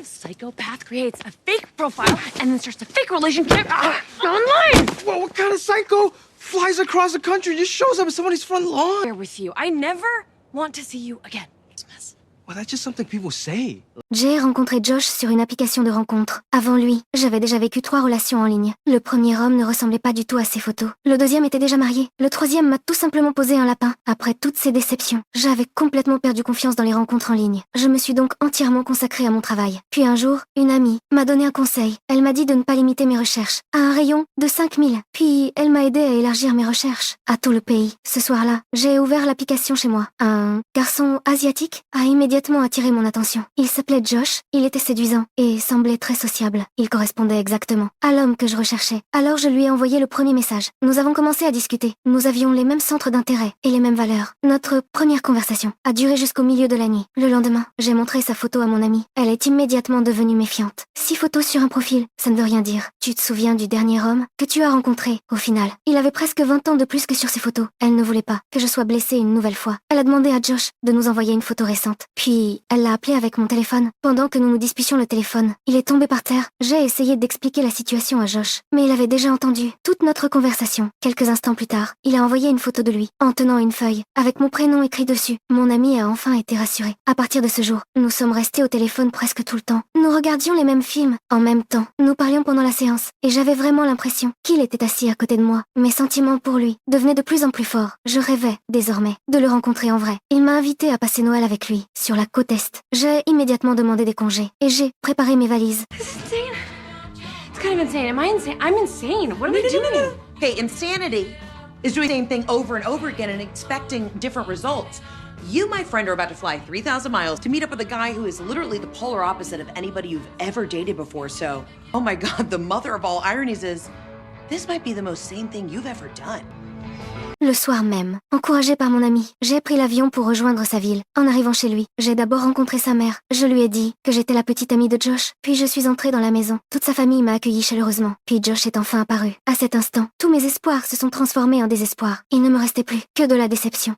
of psychopath creates a fake profile and then starts a fake relationship online? Well, what kind of psycho flies across the country, just shows up at somebody's front lawn? Here with you. I never want to see you again. Well, that's just something people say. J'ai rencontré Josh sur une application de rencontre. Avant lui, j'avais déjà vécu 3 relations en ligne. Le premier homme ne ressemblait pas du tout à ses photos. Le deuxième était déjà marié. Le troisième m'a tout simplement posé un lapin. Après toutes ces déceptions, j'avais complètement perdu confiance dans les rencontres en ligne. Je me suis donc entièrement consacrée à mon travail. Puis un jour, une amie m'a donné un conseil. Elle m'a dit de ne pas limiter mes recherches à un rayon de 5000. Puis elle m'a aidé à élargir mes recherches à tout le pays. Ce soir-là, j'ai ouvert l'application chez moi. Un garçon asiatique a immédiatement attiré mon attention. Il s'appelait Josh, il était séduisant et semblait très sociable. Il correspondait exactement à l'homme que je recherchais. Alors je lui ai envoyé le premier message. Nous avons commencé à discuter. Nous avions les mêmes centres d'intérêt et les mêmes valeurs. Notre première conversation a duré jusqu'au milieu de la nuit. Le lendemain, j'ai montré sa photo à mon amie. Elle est immédiatement devenue méfiante. 6 photos sur un profil, ça ne veut rien dire. Tu te souviens du dernier homme que tu as rencontré? Au final, il avait presque 20 ans de plus que sur ses photos. Elle ne voulait pas que je sois blessée une nouvelle fois. Elle a demandé à Josh de nous envoyer une photo récente. Puis, elle l'a appelé avec mon téléphone. Pendant que nous nous disputions le téléphone, il est tombé par terre. J'ai essayé d'expliquer la situation à Josh, mais il avait déjà entendu toute notre conversation. Quelques instants plus tard, il a envoyé une photo de lui, en tenant une feuille, avec mon prénom écrit dessus. Mon ami a enfin été rassuré. À partir de ce jour, nous sommes restés au téléphone presque tout le temps. Nous regardions les mêmes films, en même temps. Nous parlions pendant la séance, et j'avais vraiment l'impression qu'il était assis à côté de moi. Mes sentiments pour lui devenaient de plus en plus forts. Je rêvais, désormais, de le rencontrer en vrai. Il m'a invité à passer Noël avec lui, sur la côte Est. J'ai immédiatement demandé des congés, et j'ai préparé mes valises. This is insane. It's kind of insane. Am I insane? I'm insane. What am I doing? Hey, insanity is doing the same thing over and over again and expecting different results. You, my friend, are about to fly 3,000 miles to meet up with a guy who is literally the polar opposite of anybody you've ever dated before. So, oh my God, the mother of all ironies is this might be the most sane thing you've ever done. Le soir même, encouragée par mon ami, j'ai pris l'avion pour rejoindre sa ville. En arrivant chez lui, j'ai d'abord rencontré sa mère. Je lui ai dit que j'étais la petite amie de Josh, puis je suis entrée dans la maison. Toute sa famille m'a accueillie chaleureusement, puis Josh est enfin apparu. À cet instant, tous mes espoirs se sont transformés en désespoir. Il ne me restait plus que de la déception.